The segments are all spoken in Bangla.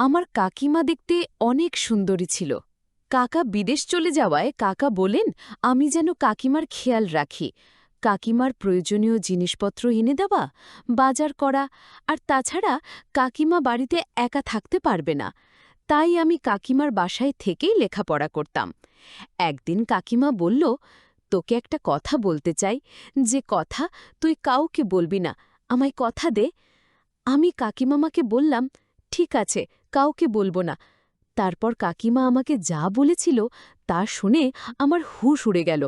আমার কাকিমা দেখতে অনেক সুন্দরী ছিল। কাকা বিদেশ চলে যাওয়ায় কাকা বলেন আমি যেন কাকিমার খেয়াল রাখি, কাকিমার প্রয়োজনীয় জিনিসপত্র এনে দেওয়া, বাজার করা। আর তাছাড়া কাকিমা বাড়িতে একা থাকতে পারবে না, তাই আমি কাকিমার বাসায় থেকেই লেখাপড়া করতাম। একদিন কাকিমা বলল, তোকে একটা কথা বলতে চাই, যে কথা তুই কাউকে বলবি না, আমায় কথা দে। আমি কাকিমামাকে বললাম, ঠিক আছে, কাউকে বলবো না। তারপর কাকিমা আমাকে যা বলেছিল তা শুনে আমার হুঁশ উড়ে গেল।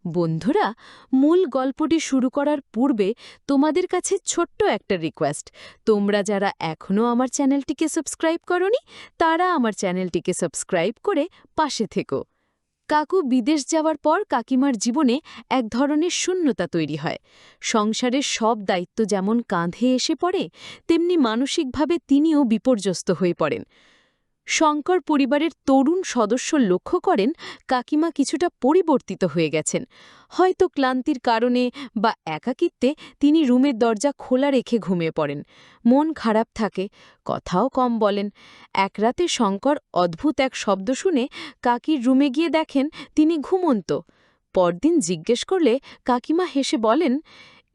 বন্ধুরা, মূল গল্পটি শুরু করার পূর্বে তোমাদের কাছে ছোট্ট একটা রিকোয়েস্ট। তোমরা যারা এখনও আমার চ্যানেলটিকে সাবস্ক্রাইব করনি, তারা আমার চ্যানেলটিকে সাবস্ক্রাইব করে পাশে থেকো। কাকু বিদেশ যাওয়ার পর কাকিমার জীবনে এক ধরনের শূন্যতা তৈরি হয়। সংসারের সব দায়িত্ব যেমন কাঁধে এসে পড়ে, তেমনি মানসিকভাবে তিনিও বিপর্যস্ত হয়ে পড়েন। শঙ্কর পরিবারের তরুণ সদস্য লক্ষ্য করেন কাকিমা কিছুটা পরিবর্তিত হয়ে গেছেন। হয়তো ক্লান্তির কারণে বা একাকিত্বে তিনি রুমের দরজা খোলা রেখে ঘুমিয়ে পড়েন। মন খারাপ থাকে, কথাও কম বলেন। এক রাতে শঙ্কর অদ্ভুত এক শব্দ শুনে কাকির রুমে গিয়ে দেখেন তিনি ঘুমন্ত। পরদিন জিজ্ঞেস করলে কাকিমা হেসে বলেন,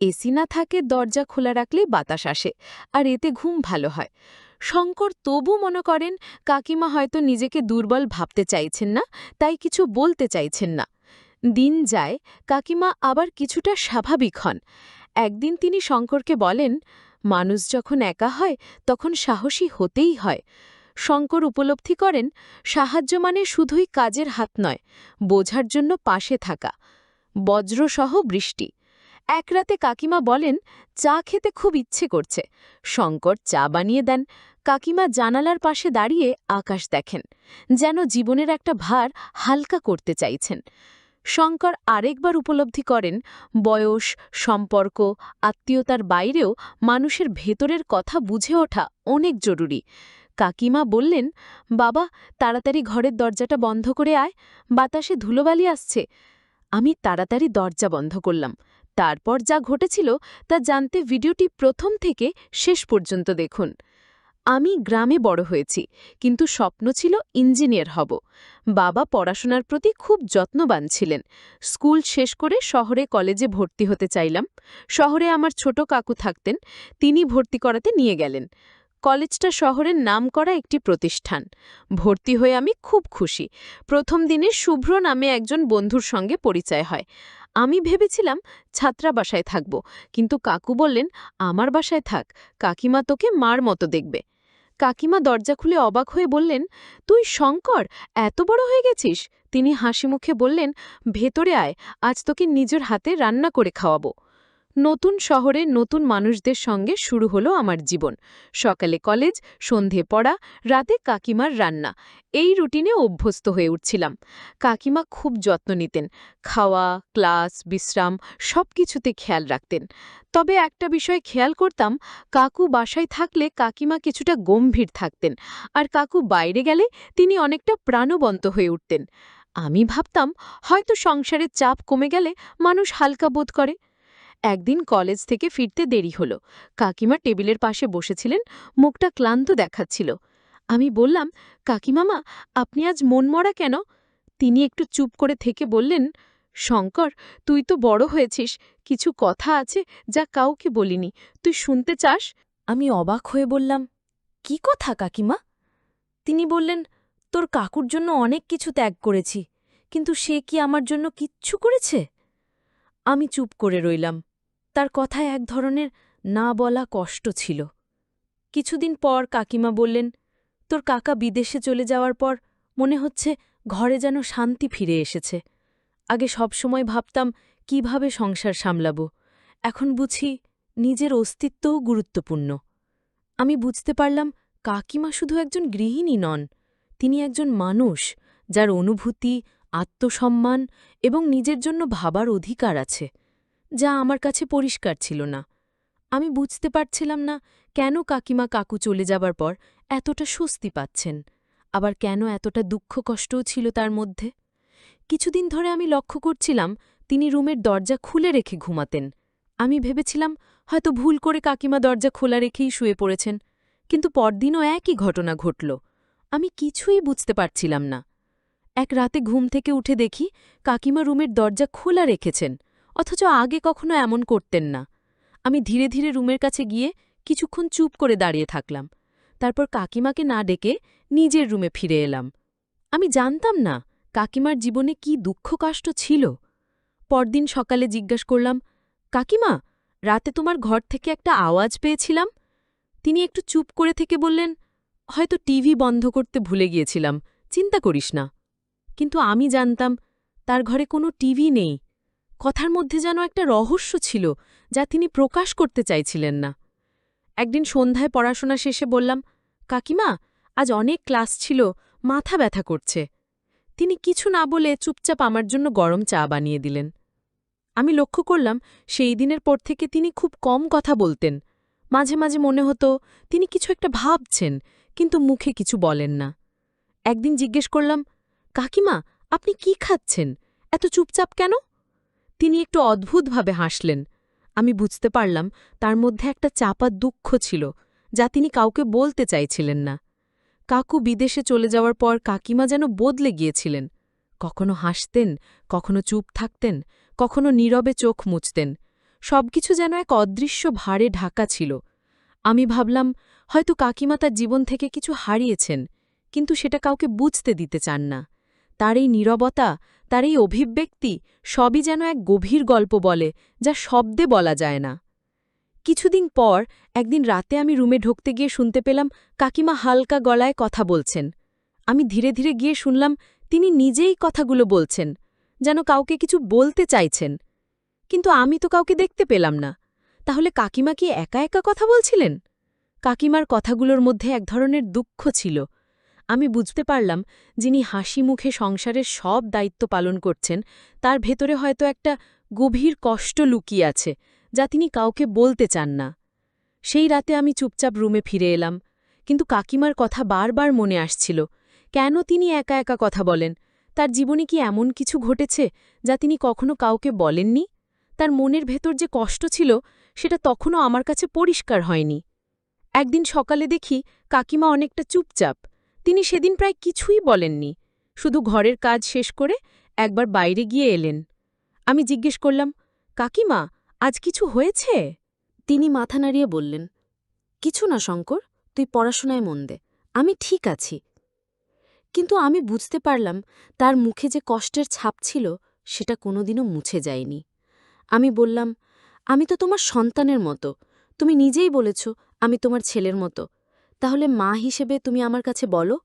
এসি না থাকে দরজা খোলা রাখলেই বাতাস আসে, আর এতে ঘুম ভালো হয়। শঙ্কর তবু মনে করেন কাকিমা হয়তো নিজেকে দুর্বল ভাবতে চাইছেন না, তাই কিছু বলতে চাইছেন না। দিন যায়, কাকিমা আবার কিছুটা স্বাভাবিক হন। একদিন তিনি শঙ্করকে বলেন, মানুষ যখন একা হয় তখন সাহসী হতেই হয়। শঙ্কর উপলব্ধি করেন সাহায্য মানে শুধুই কাজের হাত নয়, বোঝার জন্য পাশে থাকা। বজ্রসহ বৃষ্টি। এক রাতে কাকিমা বলেন, চা খেতে খুব ইচ্ছে করছে। শঙ্কর চা বানিয়ে দেন। কাকিমা জানালার পাশে দাঁড়িয়ে আকাশ দেখেন, যেন জীবনের একটা ভার হালকা করতে চাইছেন। শঙ্কর আরেকবার উপলব্ধি করেন বয়স, সম্পর্ক, আত্মীয়তার বাইরেও মানুষের ভেতরের কথা বুঝে ওঠা অনেক জরুরি। কাকিমা বললেন, বাবা, তাড়াতাড়ি ঘরের দরজাটা বন্ধ করে আয়, বাতাসে ধুলোবালি আসছে। আমি তাড়াতাড়ি দরজা বন্ধ করলাম। তারপর যা ঘটেছিল তা জানতে ভিডিওটি প্রথম থেকে শেষ পর্যন্ত দেখুন। আমি গ্রামে বড় হয়েছি, কিন্তু স্বপ্ন ছিল ইঞ্জিনিয়ার হব। বাবা পড়াশোনার প্রতি খুব যত্নবান ছিলেন। স্কুল শেষ করে শহরে কলেজে ভর্তি হতে চাইলাম। শহরে আমার ছোট কাকু থাকতেন, তিনি ভর্তি করাতে নিয়ে গেলেন। কলেজটা শহরের নামকরা একটি প্রতিষ্ঠান। ভর্তি হয়ে আমি খুব খুশি। প্রথম দিনে শুভ্র নামে একজন বন্ধুর সঙ্গে পরিচয় হয়। আমি ভেবেছিলাম ছাত্রাবাসায় থাকব, কিন্তু কাকু বললেন, আমার বাসায় থাক, কাকিমা তোকে মার মতো দেখবে। কাকিমা দরজা খুলে অবাক হয়ে বললেন, তুই শঙ্কর, এত বড় হয়ে গেছিস? তিনি হাসিমুখে বললেন, ভেতরে আয়, আজ তোকে নিজের হাতে রান্না করে খাওয়াবো। নতুন শহরে নতুন মানুষদের সঙ্গে শুরু হলো আমার জীবন। সকালে কলেজ, সন্ধে পড়া, রাতে কাকিমার রান্না। এই রুটিনে অভ্যস্ত হয়ে উঠছিলাম। কাকিমা খুব যত্ন নিতেন, খাওয়া, ক্লাস, বিশ্রাম সবকিছুতে খেয়াল রাখতেন। তবে একটা বিষয় খেয়াল করতাম, কাকু বাসায় থাকলে কাকিমা কিছুটা গম্ভীর থাকতেন, আর কাকু বাইরে গেলে তিনি অনেকটা প্রাণবন্ত হয়ে উঠতেন। আমি ভাবতাম হয়তো সংসারের চাপ কমে গেলে মানুষ হালকা বোধ করে। একদিন কলেজ থেকে ফিরতে দেরি হলো। কাকিমা টেবিলের পাশে বসেছিলেন, মুখটা ক্লান্ত দেখাচ্ছিল। আমি বললাম, কাকিমামা, আপনি আজ মনমরা কেন? তিনি একটু চুপ করে থেকে বললেন, শঙ্কর, তুই তো বড় হয়েছিস, কিছু কথা আছে যা কাউকে বলিনি, তুই শুনতে চাস? আমি অবাক হয়ে বললাম, কি কথা কাকিমা? তিনি বললেন, তোর কাকুর জন্য অনেক কিছু ত্যাগ করেছি, কিন্তু সে কি আমার জন্য কিচ্ছু করেছে? আমি চুপ করে রইলাম। তার কথায় এক ধরনের না বলা কষ্ট ছিল। কিছুদিন পর কাকিমা বললেন, তোর কাকা বিদেশে চলে যাওয়ার পর মনে হচ্ছে ঘরে যেন শান্তি ফিরে এসেছে। আগে সবসময় ভাবতাম কিভাবে সংসার সামলাব, এখন বুঝি নিজের অস্তিত্বও গুরুত্বপূর্ণ। আমি বুঝতে পারলাম কাকিমা শুধু একজন গৃহিণী নন, তিনি একজন মানুষ যার অনুভূতি, আত্মসম্মান এবং নিজের জন্য ভাবার অধিকার আছে, যা আমার কাছে পরিষ্কার ছিল না। আমি বুঝতে পারছিলাম না কেন কাকিমা কাকু চলে যাবার পর এতটা স্বস্তি পাচ্ছেন, আবার কেন এতটা দুঃখ কষ্টও ছিল তার মধ্যে। কিছুদিন ধরে আমি লক্ষ্য করছিলাম তিনি রুমের দরজা খুলে রেখে ঘুমাতেন। আমি ভেবেছিলাম হয়তো ভুল করে কাকিমা দরজা খোলা রেখেই শুয়ে পড়েছেন, কিন্তু পরদিনও একই ঘটনা ঘটল। আমি কিছুই বুঝতে পারছিলাম না। এক রাতে ঘুম থেকে উঠে দেখি কাকিমা রুমের দরজা খোলা রেখেছেন, অথচ আগে কখনো এমন করতেন না। আমি ধীরে ধীরে রুমের কাছে গিয়ে কিছুক্ষণ চুপ করে দাঁড়িয়ে থাকলাম। তারপর কাকিমাকে না ডেকে নিজের রুমে ফিরে এলাম। আমি জানতাম না কাকিমার জীবনে কি দুঃখ কষ্ট ছিল। পরদিন সকালে জিজ্ঞাসা করলাম, কাকিমা, রাতে তোমার ঘর থেকে একটা আওয়াজ পেয়েছিলাম। তিনি একটু চুপ করে থেকে বললেন, হয়তো টিভি বন্ধ করতে ভুলে গিয়েছিলাম, চিন্তা করিস না। কিন্তু আমি জানতাম তার ঘরে কোনো টিভি নেই। কথার মধ্যে যেন একটা রহস্য ছিল যা তিনি প্রকাশ করতে চাইছিলেন না। একদিন সন্ধ্যায় পড়াশোনা শেষে বললাম, কাকিমা, আজ অনেক ক্লাস ছিল, মাথা ব্যথা করছে। তিনি কিছু না বলে চুপচাপ আমার জন্য গরম চা বানিয়ে দিলেন। আমি লক্ষ্য করলাম সেই দিনের পর থেকে তিনি খুব কম কথা বলতেন। মাঝে মাঝে মনে হতো তিনি কিছু একটা ভাবছেন, কিন্তু মুখে কিছু বলেন না। একদিন জিজ্ঞেস করলাম, কাকিমা, আপনি কি খাচ্ছেন, এত চুপচাপ কেন? তিনি একটু অদ্ভুতভাবে হাসলেন। আমি বুঝতে পারলাম তার মধ্যে একটা চাপা দুঃখ ছিল, যা তিনি কাউকে বলতে চাইছিলেন না। কাকু বিদেশে চলে যাওয়ার পর কাকিমা যেন বদলে গিয়েছিলেন। কখনো হাসতেন, কখনো চুপ থাকতেন, কখনো নীরবে চোখ মুছতেন। সবকিছু যেন এক অদৃশ্য ভারে ঢাকা ছিল। আমি ভাবলাম হয়তো কাকিমা তার জীবন থেকে কিছু হারিয়েছেন, কিন্তু সেটা কাউকে বুঝতে দিতে চান না। তার এই নীরবতা, তার এই অভিব্যক্তি সবই যেন এক গভীর গল্প বলে, যা শব্দে বলা যায় না। কিছুদিন পর একদিন রাতে আমি রুমে ঢুকতে গিয়ে শুনতে পেলাম কাকিমা হালকা গলায় কথা বলছেন। আমি ধীরে ধীরে গিয়ে শুনলাম তিনি নিজেই কথাগুলো বলছেন, যেন কাউকে কিছু বলতে চাইছেন। কিন্তু আমি তো কাউকে দেখতে পেলাম না। তাহলে কাকিমা কি একা একা কথা বলছিলেন? কাকিমার কথাগুলোর মধ্যে এক ধরনের দুঃখ ছিল। আমি বুঝতে পারলাম যিনি হাসি মুখে সংসারের সব দায়িত্ব পালন করছেন, তার ভেতরে হয়তো একটা গভীর কষ্ট লুকিয়ে আছে, যা তিনি কাউকে বলতে চান না। সেই রাতে আমি চুপচাপ রুমে ফিরে এলাম, কিন্তু কাকিমার কথা বারবার মনে আসছিল। কেন তিনি একা একা কথা বলেন? তার জীবনে কি এমন কিছু ঘটেছে যা তিনি কখনো কাউকে বলেননি? তার মনের ভেতর যে কষ্ট ছিল, সেটা তখনও আমার কাছে পরিষ্কার হয়নি। একদিন সকালে দেখি কাকিমা অনেকটা চুপচাপ। তিনি সেদিন প্রায় কিছুই বলেননি, শুধু ঘরের কাজ শেষ করে একবার বাইরে গিয়ে এলেন। আমি জিজ্ঞেস করলাম, কাকিমা, আজ কিছু হয়েছে? তিনি মাথা নাড়িয়ে বললেন, কিছু না শঙ্কর, তুই পড়াশোনায় মন দে, আমি ঠিক আছি। কিন্তু আমি বুঝতে পারলাম তার মুখে যে কষ্টের ছাপ ছিল সেটা কোনোদিনও মুছে যায়নি। আমি বললাম, আমি তো তোমার সন্তানের মতো, তুমি নিজেই বলেছ আমি তোমার ছেলের মতো। তাহলে মা হিসেবে তুমি আমার কাছে বলো,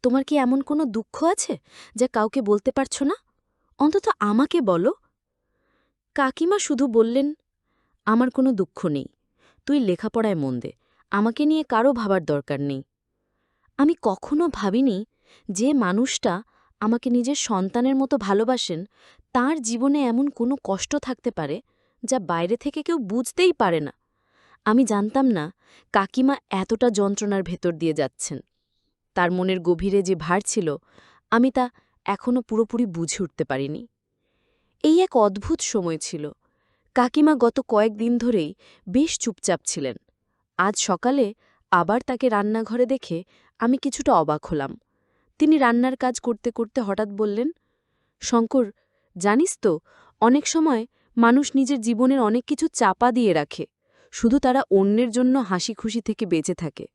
তোমার কি এমন কোনো দুঃখ আছে যা কাউকে বলতে পারছ না? অন্তত আমাকে বলো। কাকিমা শুধু বললেন, আমার কোনো দুঃখ নেই, তুই লেখাপড়ায় মন দে, আমাকে নিয়ে কারো ভাবার দরকার নেই। আমি কখনো ভাবিনি যে মানুষটা আমাকে নিজের সন্তানের মতো ভালোবাসেন, তার জীবনে এমন কোনো কষ্ট থাকতে পারে যা বাইরে থেকে কেউ বুঝতেই পারে না। আমি জানতাম না কাকিমা এতটা যন্ত্রণার ভেতর দিয়ে যাচ্ছেন। তার মনের গভীরে যে ভার ছিল, আমি তা এখনও পুরোপুরি বুঝে উঠতে পারিনি। এই এক অদ্ভুত সময় ছিল। কাকিমা গত কয়েকদিন ধরেই বেশ চুপচাপ ছিলেন। আজ সকালে আবার তাকে রান্নাঘরে দেখে আমি কিছুটা অবাক হলাম। তিনি রান্নার কাজ করতে করতে হঠাৎ বললেন, শঙ্কর, জানিস তো, অনেক সময় মানুষ নিজের জীবনের অনেক কিছু চাপা দিয়ে রাখে, শুধু তারা অন্যের জন্য হাসি খুশি থেকে বেঁচে থাকে।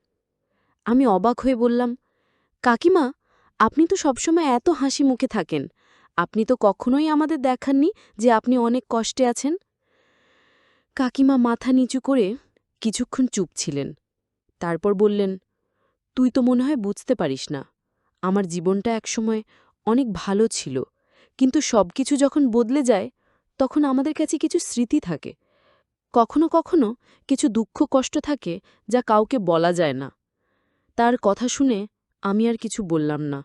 আমি অবাক হয়ে বললাম, কাকিমা, আপনি তো সবসময় এত হাসি মুখে থাকেন, আপনি তো কখনোই আমাদের দেখাননি যে আপনি অনেক কষ্টে আছেন। কাকিমা মাথা নিচু করে কিছুক্ষণ চুপ ছিলেন। তারপর বললেন, তুই তো মনে হয় বুঝতে পারিস না, আমার জীবনটা একসময় অনেক ভালো ছিল, কিন্তু সবকিছু যখন বদলে যায় তখন আমাদের কাছে কিছু স্মৃতি থাকে, কখনো কখনো কিছু দুঃখ কষ্ট থাকে যা কাউকে বলা যায় না। তার কথা শুনে আমি আর কিছু বললাম না,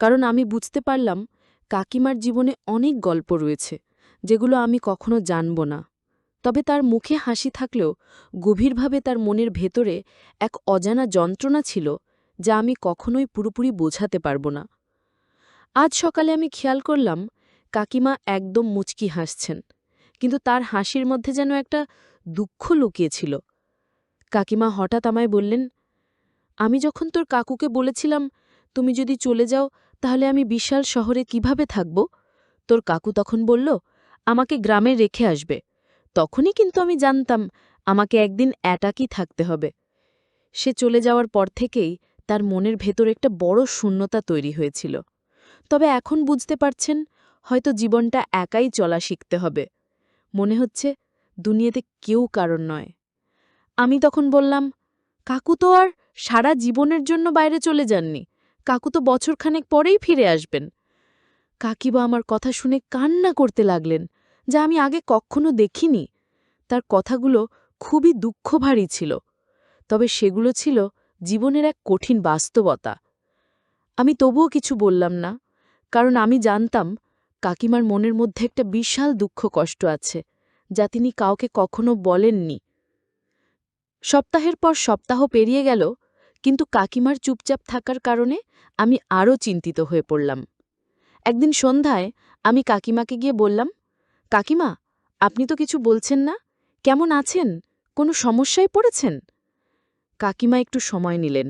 কারণ আমি বুঝতে পারলাম কাকিমার জীবনে অনেক গল্প রয়েছে যেগুলো আমি কখনো জানব না। তবে তার মুখে হাসি থাকলেও গভীরভাবে তার মনের ভেতরে এক অজানা যন্ত্রণা ছিল যা আমি কখনোই পুরোপুরি বোঝাতে পারব না। আজ সকালে আমি খেয়াল করলাম কাকিমা একদম মুচকি হাসছেন, কিন্তু তার হাসির মধ্যে যেন একটা দুঃখ লুকিয়েছিল। কাকিমা হঠাৎ আমায় বললেন, আমি যখন তোর কাকুকে বলেছিলাম তুমি যদি চলে যাও তাহলে আমি বিশাল শহরে কিভাবে থাকব, তোর কাকু তখন বলল আমাকে গ্রামে রেখে আসবে। তখনই কিন্তু আমি জানতাম আমাকে একদিন একাকী থাকতে হবে। সে চলে যাওয়ার পর থেকেই তার মনের ভেতর একটা বড় শূন্যতা তৈরি হয়েছিল। তবে এখন বুঝতে পারছেন, হয়তো জীবনটা একাই চলা শিখতে হবে। মনে হচ্ছে দুনিয়াতে কেউ কারণ নয়। আমি তখন বললাম, কাকু তো আর সারা জীবনের জন্য বাইরে চলে যাননি, কাকু তো বছরখানেক পরেই ফিরে আসবেন। কাকিবা আমার কথা শুনে কান্না করতে লাগলেন, যা আমি আগে কখনো দেখিনি। তার কথাগুলো খুবই দুঃখভারী ছিল, তবে সেগুলো ছিল জীবনের এক কঠিন বাস্তবতা। আমি তবুও কিছু বললাম না, কারণ আমি জানতাম কাকিমার মনের মধ্যে একটা বিশাল দুঃখ কষ্ট আছে, যা তিনি কাউকে কখনো বলেননি। সপ্তাহের পর সপ্তাহ পেরিয়ে গেল, কিন্তু কাকিমার চুপচাপ থাকার কারণে আমি আরও চিন্তিত হয়ে পড়লাম। একদিন সন্ধ্যায় আমি কাকিমাকে গিয়ে বললাম, কাকিমা, আপনি তো কিছু বলছেন না, কেমন আছেন, কোনো সমস্যায় পড়েছেন? কাকিমা একটু সময় নিলেন,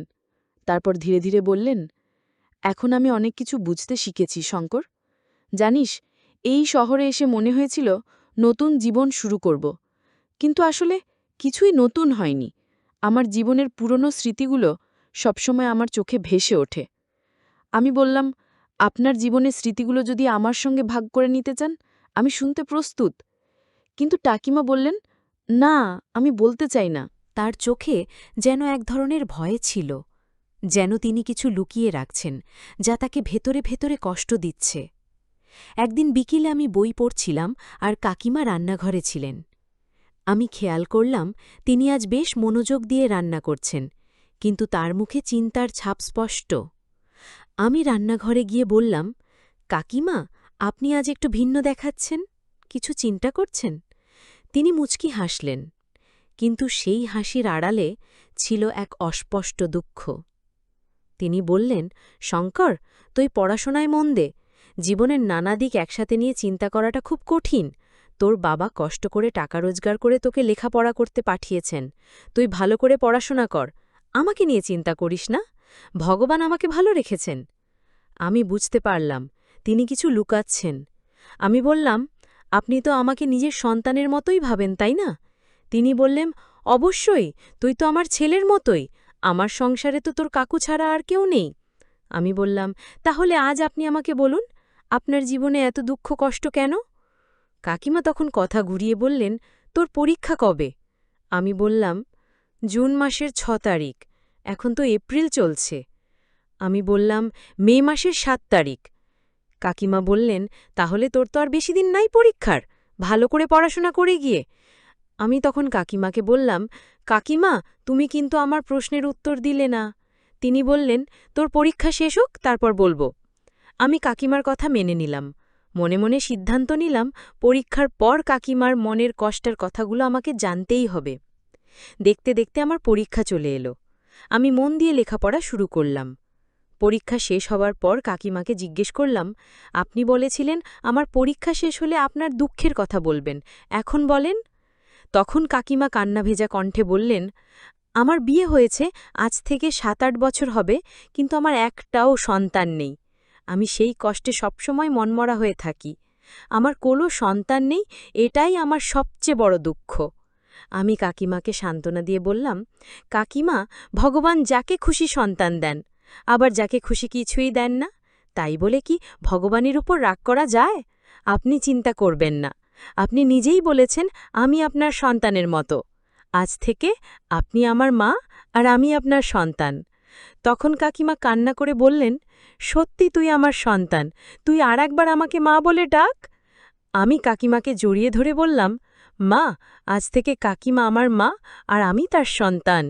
তারপর ধীরে ধীরে বললেন, এখন আমি অনেক কিছু বুঝতে শিখেছি শঙ্কর। জানিস, এই শহরে এসে মনে হয়েছিল নতুন জীবন শুরু করব, কিন্তু আসলে কিছুই নতুন হয়নি। আমার জীবনের পুরনো স্মৃতিগুলো সবসময় আমার চোখে ভেসে ওঠে। আমি বললাম, আপনার জীবনের স্মৃতিগুলো যদি আমার সঙ্গে ভাগ করে নিতে চান, আমি শুনতে প্রস্তুত। কিন্তু টাকিমা বললেন, না, আমি বলতে চাই না। তার চোখে যেন এক ধরনের ভয় ছিল, যেন তিনি কিছু লুকিয়ে রাখছেন, যা তাকে ভেতরে ভেতরে কষ্ট দিচ্ছে। একদিন বিকেলে আমি বই পড়ছিলাম আর কাকিমা রান্নাঘরে ছিলেন। আমি খেয়াল করলাম তিনি আজ বেশ মনোযোগ দিয়ে রান্না করছেন, কিন্তু তার মুখে চিন্তার ছাপ স্পষ্ট। আমি রান্নাঘরে গিয়ে বললাম, কাকিমা, আপনি আজ একটু ভিন্ন দেখাচ্ছেন, কিছু চিন্তা করছেন? তিনি মুচকি হাসলেন, কিন্তু সেই হাসির আড়ালে ছিল এক অস্পষ্ট দুঃখ। তিনি বললেন, শঙ্কর, তুই পড়াশোনায় মন দে। জীবনের নানা দিক একসাথে নিয়ে চিন্তা করাটা খুব কঠিন। তোর বাবা কষ্ট করে টাকা রোজগার করে তোকে লেখাপড়া করতে পাঠিয়েছেন। তুই ভালো করে পড়াশোনা কর, আমাকে নিয়ে চিন্তা করিস না। ভগবান আমাকে ভালো রেখেছেন। আমি বুঝতে পারলাম তিনি কিছু লুকাচ্ছেন। আমি বললাম, আপনি তো আমাকে নিজের সন্তানের মতোই ভাবেন, তাই না? তিনি বললেন, অবশ্যই, তুই তো আমার ছেলের মতোই। আমার সংসারে তো তোর কাকু ছাড়া আর কেউ নেই। আমি বললাম, তাহলে আজ আপনি আমাকে বলুন, আপনার জীবনে এত দুঃখ কষ্ট কেন? কাকিমা তখন কথা ঘুরিয়ে বললেন, তোর পরীক্ষা কবে? আমি বললাম, জুন মাসের ৬ তারিখ, এখন তো এপ্রিল চলছে। আমি বললাম, মে মাসের ৭ তারিখ। কাকিমা বললেন, তাহলে তোর তো আর বেশি দিন নাই পরীক্ষার, ভালো করে পড়াশোনা করে গিয়ে। আমি তখন কাকিমাকে বললাম, কাকিমা, তুমি কিন্তু আমার প্রশ্নের উত্তর দিলে না। তিনি বললেন, তোর পরীক্ষা শেষ হোক, তারপর বলবো। আমি কাকিমার কথা মেনে নিলাম। মনে মনে সিদ্ধান্ত নিলাম, পরীক্ষার পর কাকিমার মনের কষ্টের কথাগুলো আমাকে জানতেই হবে। দেখতে দেখতে আমার পরীক্ষা চলে এলো। আমি মন দিয়ে লেখাপড়া শুরু করলাম। পরীক্ষা শেষ হওয়ার পর কাকিমাকে জিজ্ঞেস করলাম, আপনি বলেছিলেন আমার পরীক্ষা শেষ হলে আপনার দুঃখের কথা বলবেন, এখন বলেন। তখন কাকিমা কান্নাভেজা কণ্ঠে বললেন, আমার বিয়ে হয়েছে আজ থেকে ৭-৮ বছর হবে, কিন্তু আমার একটাও সন্তান নেই। আমি সেই কষ্টে সবসময় মনমরা হয়ে থাকি। আমার কোনো সন্তান নেই, এটাই আমার সবচেয়ে বড় দুঃখ। আমি কাকিমাকে সান্ত্বনা দিয়ে বললাম, কাকিমা, ভগবান যাকে খুশি সন্তান দেন, আবার যাকে খুশি কিছুই দেন না। তাই বলে কি ভগবানের উপর রাগ করা যায়? আপনি চিন্তা করবেন না। আপনি নিজেই বলেছেন আমি আপনার সন্তানের মতো। আজ থেকে আপনি আমার মা আর আমি আপনার সন্তান। তখন কাকিমা কান্না করে বললেন, সত্যি তুই আমার সন্তান, তুই আর একবার আমাকে মা বলে ডাক। আমি কাকিমাকে জড়িয়ে ধরে বললাম, মা, আজ থেকে কাকিমা আমার মা আর আমি তার সন্তান।